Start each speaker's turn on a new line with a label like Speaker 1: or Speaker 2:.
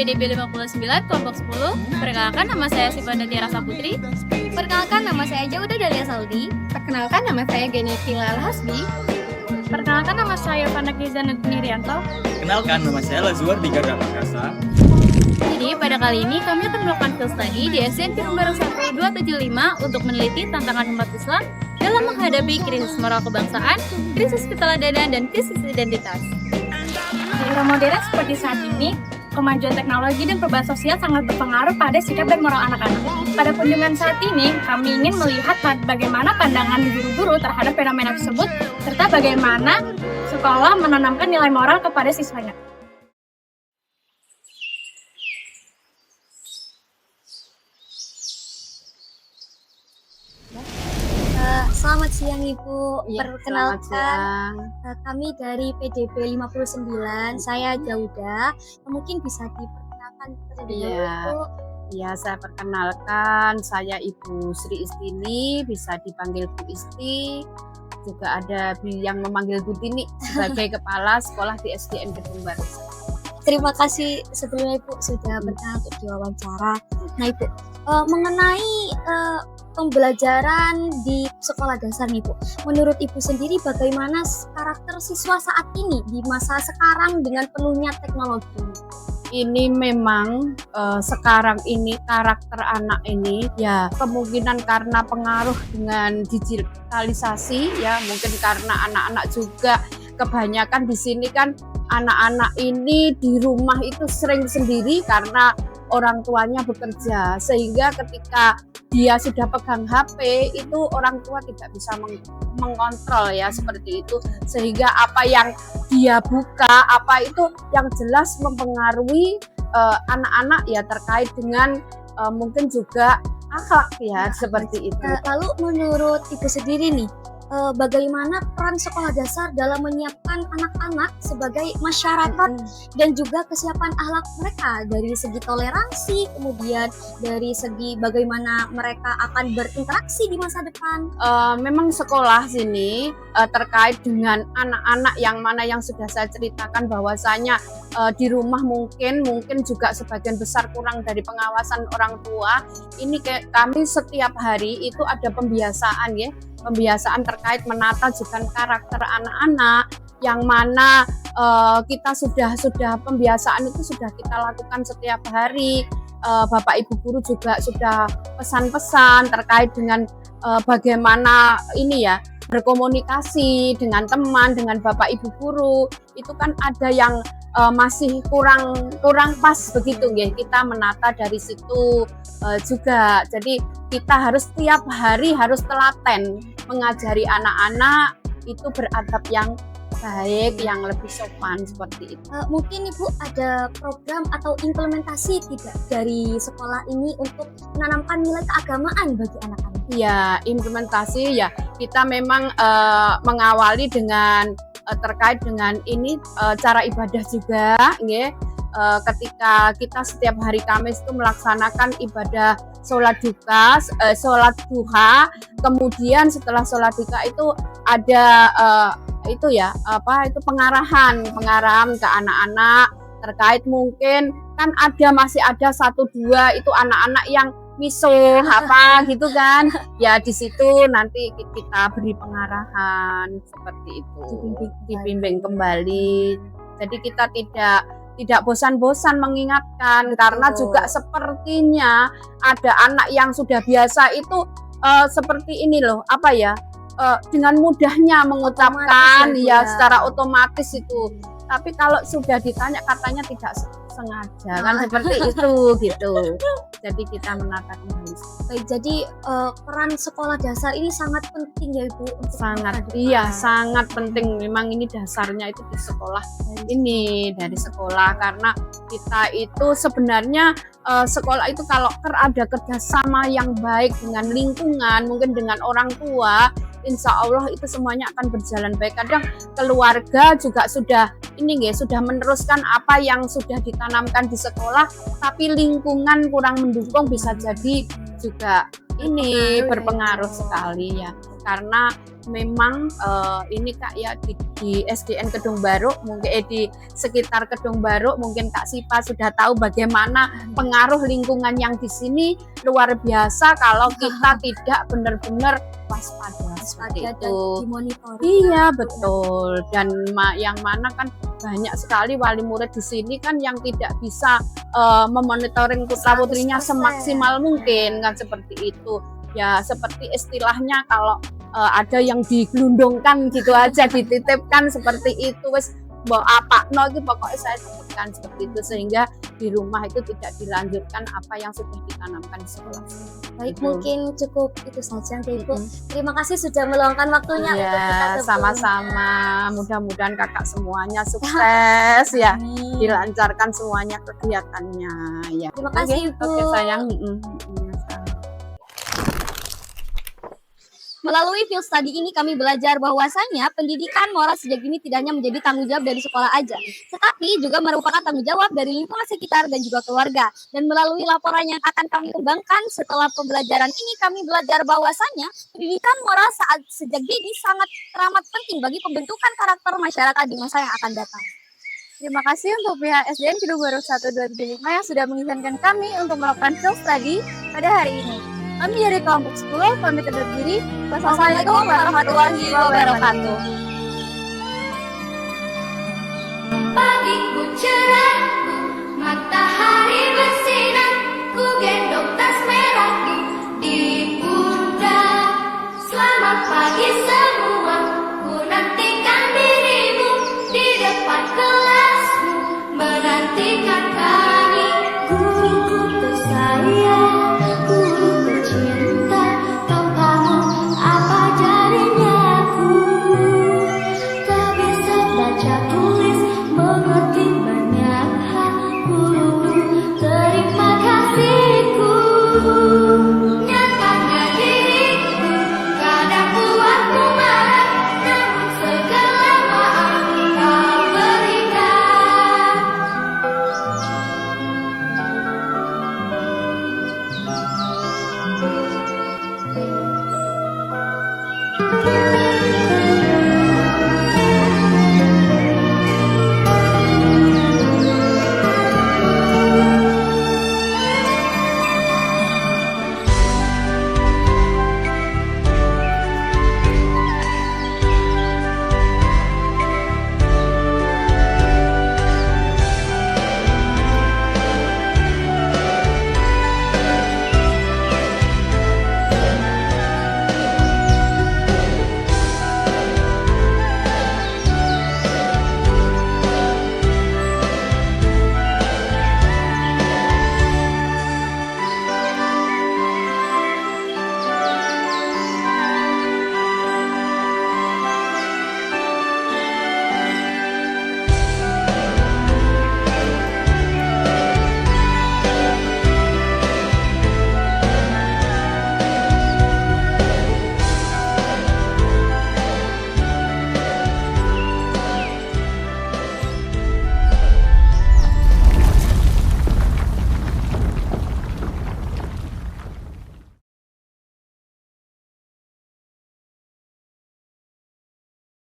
Speaker 1: PDB 59 kelompok 10. Perkenalkan, nama saya Sifanda Tiara Saputri.
Speaker 2: Perkenalkan, nama saya Jauda Dalia Saldi.
Speaker 3: Perkenalkan, nama saya Geneti Lal Hasbi.
Speaker 1: Perkenalkan, nama saya Fanda Kizan Nirianto.
Speaker 4: Kenalkan, nama saya Lazuar di Garda Perkasa.
Speaker 1: Jadi pada kali ini kami akan melakukan field study di SDN Tirumbarang 1275 untuk meneliti tantangan umat Islam dalam menghadapi krisis moral kebangsaan, krisis keteladanan, dan krisis identitas.
Speaker 3: Di era modern seperti saat ini, kemajuan teknologi dan perubahan sosial sangat berpengaruh pada sikap dan moral anak-anak. Pada kunjungan saat ini, kami ingin melihat bagaimana pandangan guru-guru terhadap fenomena tersebut, serta bagaimana sekolah menanamkan nilai moral kepada siswanya.
Speaker 2: Selamat siang Ibu.
Speaker 3: Ya,
Speaker 2: Perkenalkan, kami dari PDB 59, saya Jauda. Mungkin bisa diperkenalkan terlebih dahulu.
Speaker 5: Ya, saya perkenalkan, saya Ibu Sri Istini, bisa dipanggil Bu Isti. Juga ada yang memanggil Bu Tini sebagai kepala sekolah di SDN Gedung Baru.
Speaker 2: Terima kasih sebelumnya Ibu sudah berkenan untuk diwawancara. Nah Ibu, mengenai pembelajaran di sekolah dasar nih Bu, menurut Ibu sendiri bagaimana karakter siswa saat ini di masa sekarang dengan penuhnya teknologi?
Speaker 5: Ini memang sekarang ini karakter anak ini ya kemungkinan karena pengaruh dengan digitalisasi ya, mungkin karena anak-anak juga kebanyakan di sini kan anak-anak ini di rumah itu sering sendiri karena orang tuanya bekerja, sehingga ketika dia sudah pegang HP itu orang tua tidak bisa mengontrol ya, seperti itu, sehingga apa yang dia buka apa itu yang jelas mempengaruhi anak-anak ya, terkait dengan mungkin juga akhlak ya, seperti itu.
Speaker 2: Lalu menurut Ibu sendiri nih, bagaimana peran sekolah dasar dalam menyiapkan anak-anak sebagai masyarakat dan juga kesiapan akhlak mereka dari segi toleransi, kemudian dari segi bagaimana mereka akan berinteraksi di masa depan?
Speaker 5: Memang sekolah sini terkait dengan anak-anak yang mana yang sudah saya ceritakan bahwasanya di rumah mungkin juga sebagian besar kurang dari pengawasan orang tua. Ini kami setiap hari itu ada pembiasaan ya, pembiasaan terkait menata juga karakter anak-anak, yang mana kita sudah pembiasaan itu sudah kita lakukan setiap hari. Bapak Ibu guru juga sudah pesan-pesan terkait dengan bagaimana ini ya, berkomunikasi dengan teman, dengan Bapak Ibu guru. Itu kan ada yang masih kurang pas begitu ya, kita menata dari situ juga. Jadi kita harus tiap hari harus telaten mengajari anak-anak itu beradab yang baik, yang lebih sopan, seperti itu.
Speaker 2: Mungkin Ibu ada program atau implementasi tidak dari sekolah ini untuk menanamkan nilai keagamaan bagi anak-anak?
Speaker 5: Ya, implementasi ya, kita memang mengawali dengan terkait dengan ini cara ibadah juga ya. Ketika kita setiap hari Kamis itu melaksanakan ibadah sholat duha, kemudian setelah sholat duha itu ada pengarahan ke anak-anak terkait mungkin kan masih ada 1-2 itu anak-anak yang misuh apa gitu kan ya, di situ nanti kita beri pengarahan seperti itu, dibimbing kembali. Jadi kita tidak bosan-bosan mengingatkan. Betul. Karena juga sepertinya ada anak yang sudah biasa itu seperti ini loh, dengan mudahnya mengucapkan ya secara otomatis itu. Tapi kalau sudah ditanya katanya tidak sengaja kan seperti itu gitu. Jadi kita menata kembali.
Speaker 2: Baik, jadi peran sekolah dasar ini sangat penting ya Ibu untuk
Speaker 5: sangat penting. Memang ini dasarnya itu di sekolah ini, dari sekolah, karena kita itu sebenarnya sekolah itu kalau ada kerjasama yang baik dengan lingkungan, mungkin dengan orang tua, insya Allah itu semuanya akan berjalan baik. Kadang keluarga juga sudah meneruskan apa yang sudah ditanamkan di sekolah, tapi lingkungan kurang mendukung, bisa jadi juga ini berpengaruh sekali ya. karena memang ini Kak ya di SDN Kedung Baruk mungkin di sekitar Kedung Baruk mungkin Kak Sipa sudah tahu bagaimana pengaruh lingkungan yang di sini luar biasa kalau kita tidak benar-benar waspada seperti
Speaker 2: dan
Speaker 5: itu.
Speaker 2: dimonitor.
Speaker 5: Iya betul, dan yang mana kan banyak sekali wali murid di sini kan yang tidak bisa memonitoring putra putrinya
Speaker 2: 100%.
Speaker 5: semaksimal mungkin kan seperti itu. Ya seperti istilahnya kalau ada yang digelundungkan gitu aja dititipkan seperti itu wes mau apa no itu pokoknya saya titipkan seperti itu sehingga di rumah itu tidak dilanjutkan apa yang sudah ditanamkan di sekolah.
Speaker 2: Baik,
Speaker 5: Gitu.
Speaker 2: mungkin cukup itu saja Ibu. Terima kasih sudah meluangkan waktunya untuk kita
Speaker 5: Ya,
Speaker 2: bertemu.
Speaker 5: sama-sama. Mudah-mudahan kakak semuanya sukses ya,
Speaker 2: Amin.
Speaker 5: dilancarkan semuanya kegiatannya ya.
Speaker 2: Terima kasih, Ibu.
Speaker 5: Oke sayang.
Speaker 2: Melalui field study ini kami belajar bahwasanya pendidikan moral sejak dini tidak hanya menjadi tanggung jawab dari sekolah aja, tetapi juga merupakan tanggung jawab dari lingkungan sekitar dan juga keluarga. Dan melalui laporan yang akan kami kembangkan setelah pembelajaran ini, kami belajar bahwasanya pendidikan moral saat sejak dini sangat teramat penting bagi pembentukan karakter masyarakat di masa yang akan datang.
Speaker 1: Terima kasih untuk pihak SDN Kedung Baruk 1, 2, 3, 5 yang sudah mengizinkan kami untuk melakukan field study pada hari ini. Kami dari kelompok 10 pamit undur diri. Wassalamualaikum warahmatullahi wabarakatuh.
Speaker 6: Pagiku cerah, matahari